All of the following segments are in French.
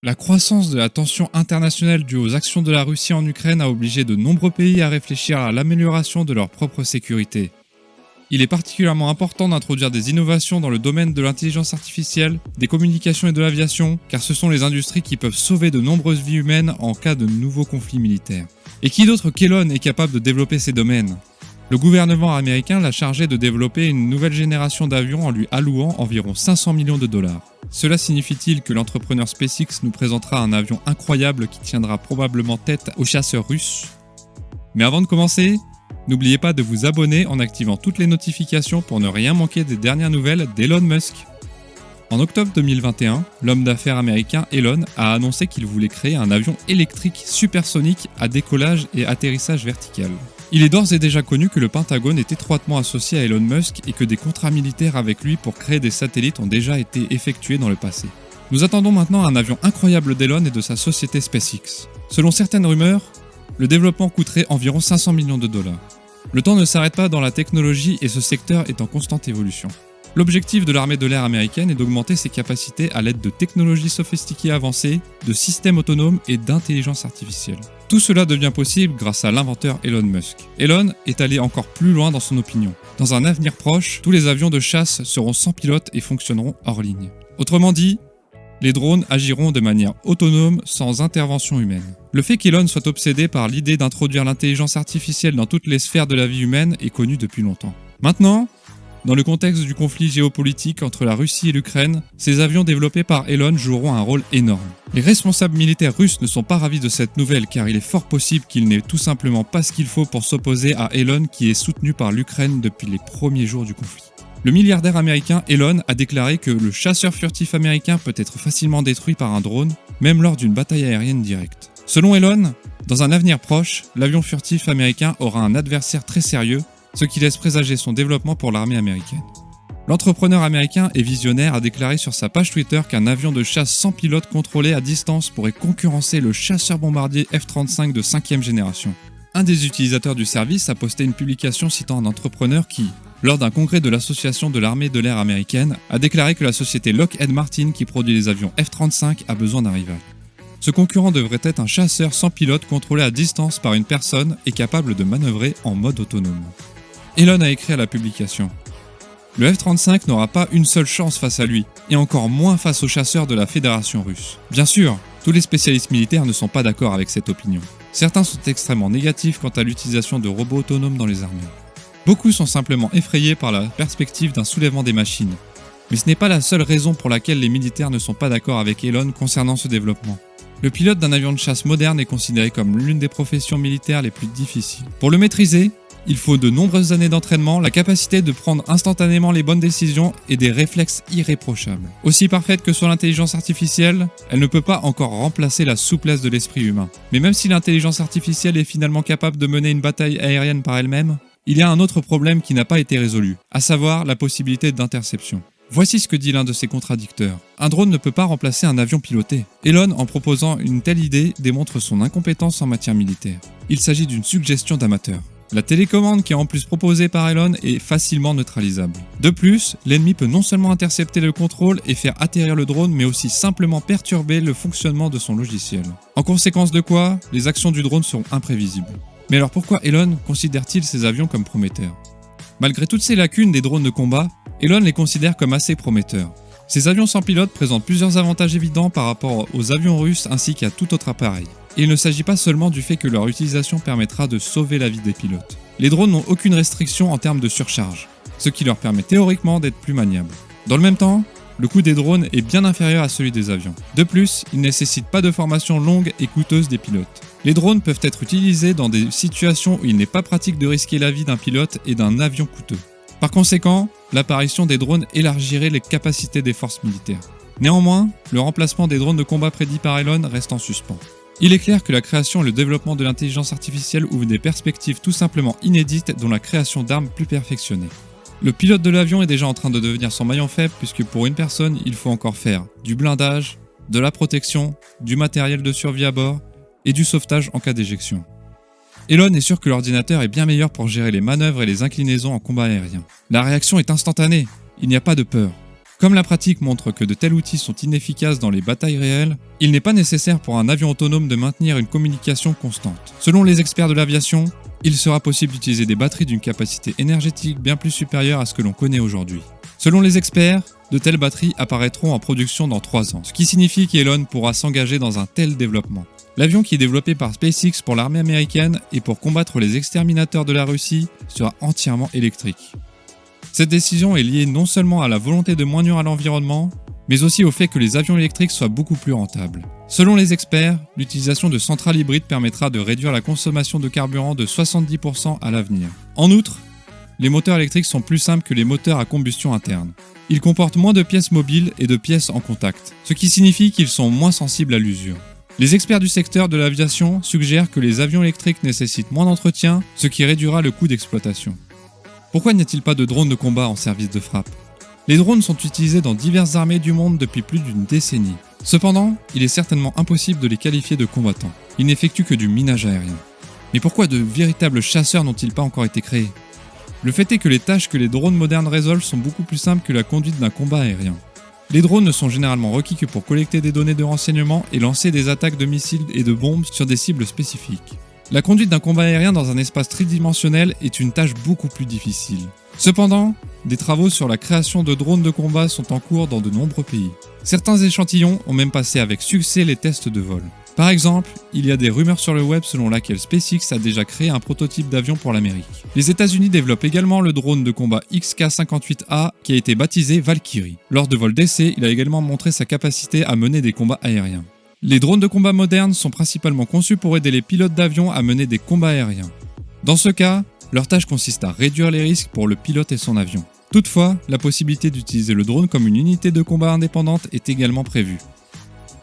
La croissance de la tension internationale due aux actions de la Russie en Ukraine a obligé de nombreux pays à réfléchir à l'amélioration de leur propre sécurité. Il est particulièrement important d'introduire des innovations dans le domaine de l'intelligence artificielle, des communications et de l'aviation, car ce sont les industries qui peuvent sauver de nombreuses vies humaines en cas de nouveaux conflits militaires. Et qui d'autre qu'Elon est capable de développer ces domaines ? Le gouvernement américain l'a chargé de développer une nouvelle génération d'avions en lui allouant environ 500 millions de dollars. Cela signifie-t-il que l'entrepreneur SpaceX nous présentera un avion incroyable qui tiendra probablement tête aux chasseurs russes ? Mais avant de commencer, n'oubliez pas de vous abonner en activant toutes les notifications pour ne rien manquer des dernières nouvelles d'Elon Musk. En octobre 2021, l'homme d'affaires américain Elon a annoncé qu'il voulait créer un avion électrique supersonique à décollage et atterrissage vertical. Il est d'ores et déjà connu que le Pentagone est étroitement associé à Elon Musk et que des contrats militaires avec lui pour créer des satellites ont déjà été effectués dans le passé. Nous attendons maintenant un avion incroyable d'Elon et de sa société SpaceX. Selon certaines rumeurs, le développement coûterait environ 500 millions de dollars. Le temps ne s'arrête pas dans la technologie et ce secteur est en constante évolution. L'objectif de l'armée de l'air américaine est d'augmenter ses capacités à l'aide de technologies sophistiquées avancées, de systèmes autonomes et d'intelligence artificielle. Tout cela devient possible grâce à l'inventeur Elon Musk. Elon est allé encore plus loin dans son opinion. Dans un avenir proche, tous les avions de chasse seront sans pilote et fonctionneront hors ligne. Autrement dit, les drones agiront de manière autonome sans intervention humaine. Le fait qu'Elon soit obsédé par l'idée d'introduire l'intelligence artificielle dans toutes les sphères de la vie humaine est connu depuis longtemps. Maintenant, dans le contexte du conflit géopolitique entre la Russie et l'Ukraine, ces avions développés par Elon joueront un rôle énorme. Les responsables militaires russes ne sont pas ravis de cette nouvelle car il est fort possible qu'il n'ait tout simplement pas ce qu'il faut pour s'opposer à Elon qui est soutenu par l'Ukraine depuis les premiers jours du conflit. Le milliardaire américain Elon a déclaré que le chasseur furtif américain peut être facilement détruit par un drone, même lors d'une bataille aérienne directe. Selon Elon, dans un avenir proche, l'avion furtif américain aura un adversaire très sérieux, ce qui laisse présager son développement pour l'armée américaine. L'entrepreneur américain et visionnaire a déclaré sur sa page Twitter qu'un avion de chasse sans pilote contrôlé à distance pourrait concurrencer le chasseur-bombardier F-35 de 5e génération. Un des utilisateurs du service a posté une publication citant un entrepreneur qui, lors d'un congrès de l'association de l'armée de l'air américaine, a déclaré que la société Lockheed Martin qui produit les avions F-35 a besoin d'un rival. Ce concurrent devrait être un chasseur sans pilote contrôlé à distance par une personne et capable de manœuvrer en mode autonome. Elon a écrit à la publication « Le F-35 n'aura pas une seule chance face à lui, et encore moins face aux chasseurs de la Fédération russe. Bien sûr, tous les spécialistes militaires ne sont pas d'accord avec cette opinion. Certains sont extrêmement négatifs quant à l'utilisation de robots autonomes dans les armées. Beaucoup sont simplement effrayés par la perspective d'un soulèvement des machines. Mais ce n'est pas la seule raison pour laquelle les militaires ne sont pas d'accord avec Elon concernant ce développement. Le pilote d'un avion de chasse moderne est considéré comme l'une des professions militaires les plus difficiles. Pour le maîtriser, il faut de nombreuses années d'entraînement, la capacité de prendre instantanément les bonnes décisions et des réflexes irréprochables. Aussi parfaite que soit l'intelligence artificielle, elle ne peut pas encore remplacer la souplesse de l'esprit humain. Mais même si l'intelligence artificielle est finalement capable de mener une bataille aérienne par elle-même, il y a un autre problème qui n'a pas été résolu, à savoir la possibilité d'interception. Voici ce que dit l'un de ses contradicteurs. Un drone ne peut pas remplacer un avion piloté. Elon, en proposant une telle idée, démontre son incompétence en matière militaire. Il s'agit d'une suggestion d'amateur. La télécommande qui est en plus proposée par Elon est facilement neutralisable. De plus, l'ennemi peut non seulement intercepter le contrôle et faire atterrir le drone, mais aussi simplement perturber le fonctionnement de son logiciel. En conséquence de quoi, les actions du drone seront imprévisibles. Mais alors pourquoi Elon considère-t-il ces avions comme prometteurs ? Malgré toutes ces lacunes des drones de combat, Elon les considère comme assez prometteurs. Ces avions sans pilote présentent plusieurs avantages évidents par rapport aux avions russes ainsi qu'à tout autre appareil. Et il ne s'agit pas seulement du fait que leur utilisation permettra de sauver la vie des pilotes. Les drones n'ont aucune restriction en termes de surcharge, ce qui leur permet théoriquement d'être plus maniables. Dans le même temps, le coût des drones est bien inférieur à celui des avions. De plus, ils ne nécessitent pas de formation longue et coûteuse des pilotes. Les drones peuvent être utilisés dans des situations où il n'est pas pratique de risquer la vie d'un pilote et d'un avion coûteux. Par conséquent, l'apparition des drones élargirait les capacités des forces militaires. Néanmoins, le remplacement des drones de combat prédit par Elon reste en suspens. Il est clair que la création et le développement de l'intelligence artificielle ouvrent des perspectives tout simplement inédites dont la création d'armes plus perfectionnées. Le pilote de l'avion est déjà en train de devenir son maillon faible puisque pour une personne, il faut encore faire du blindage, de la protection, du matériel de survie à bord et du sauvetage en cas d'éjection. Elon est sûr que l'ordinateur est bien meilleur pour gérer les manœuvres et les inclinaisons en combat aérien. La réaction est instantanée, il n'y a pas de peur. Comme la pratique montre que de tels outils sont inefficaces dans les batailles réelles, il n'est pas nécessaire pour un avion autonome de maintenir une communication constante. Selon les experts de l'aviation, il sera possible d'utiliser des batteries d'une capacité énergétique bien plus supérieure à ce que l'on connaît aujourd'hui. Selon les experts, de telles batteries apparaîtront en production dans 3 ans, ce qui signifie qu'Elon pourra s'engager dans un tel développement. L'avion qui est développé par SpaceX pour l'armée américaine et pour combattre les exterminateurs de la Russie sera entièrement électrique. Cette décision est liée non seulement à la volonté de moins nuire à l'environnement, mais aussi au fait que les avions électriques soient beaucoup plus rentables. Selon les experts, l'utilisation de centrales hybrides permettra de réduire la consommation de carburant de 70% à l'avenir. En outre, les moteurs électriques sont plus simples que les moteurs à combustion interne. Ils comportent moins de pièces mobiles et de pièces en contact, ce qui signifie qu'ils sont moins sensibles à l'usure. Les experts du secteur de l'aviation suggèrent que les avions électriques nécessitent moins d'entretien, ce qui réduira le coût d'exploitation. Pourquoi n'y a-t-il pas de drones de combat en service de frappe ? Les drones sont utilisés dans diverses armées du monde depuis plus d'une décennie. Cependant, il est certainement impossible de les qualifier de combattants. Ils n'effectuent que du minage aérien. Mais pourquoi de véritables chasseurs n'ont-ils pas encore été créés ? Le fait est que les tâches que les drones modernes résolvent sont beaucoup plus simples que la conduite d'un combat aérien. Les drones ne sont généralement requis que pour collecter des données de renseignement et lancer des attaques de missiles et de bombes sur des cibles spécifiques. La conduite d'un combat aérien dans un espace tridimensionnel est une tâche beaucoup plus difficile. Cependant, des travaux sur la création de drones de combat sont en cours dans de nombreux pays. Certains échantillons ont même passé avec succès les tests de vol. Par exemple, il y a des rumeurs sur le web selon laquelle SpaceX a déjà créé un prototype d'avion pour l'Amérique. Les États-Unis développent également le drone de combat XK-58A qui a été baptisé Valkyrie. Lors de vols d'essai, il a également montré sa capacité à mener des combats aériens. Les drones de combat modernes sont principalement conçus pour aider les pilotes d'avion à mener des combats aériens. Dans ce cas, leur tâche consiste à réduire les risques pour le pilote et son avion. Toutefois, la possibilité d'utiliser le drone comme une unité de combat indépendante est également prévue.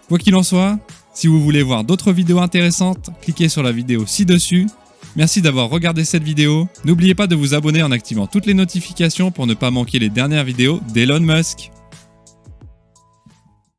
Quoi qu'il en soit, si vous voulez voir d'autres vidéos intéressantes, cliquez sur la vidéo ci-dessus. Merci d'avoir regardé cette vidéo. N'oubliez pas de vous abonner en activant toutes les notifications pour ne pas manquer les dernières vidéos d'Elon Musk.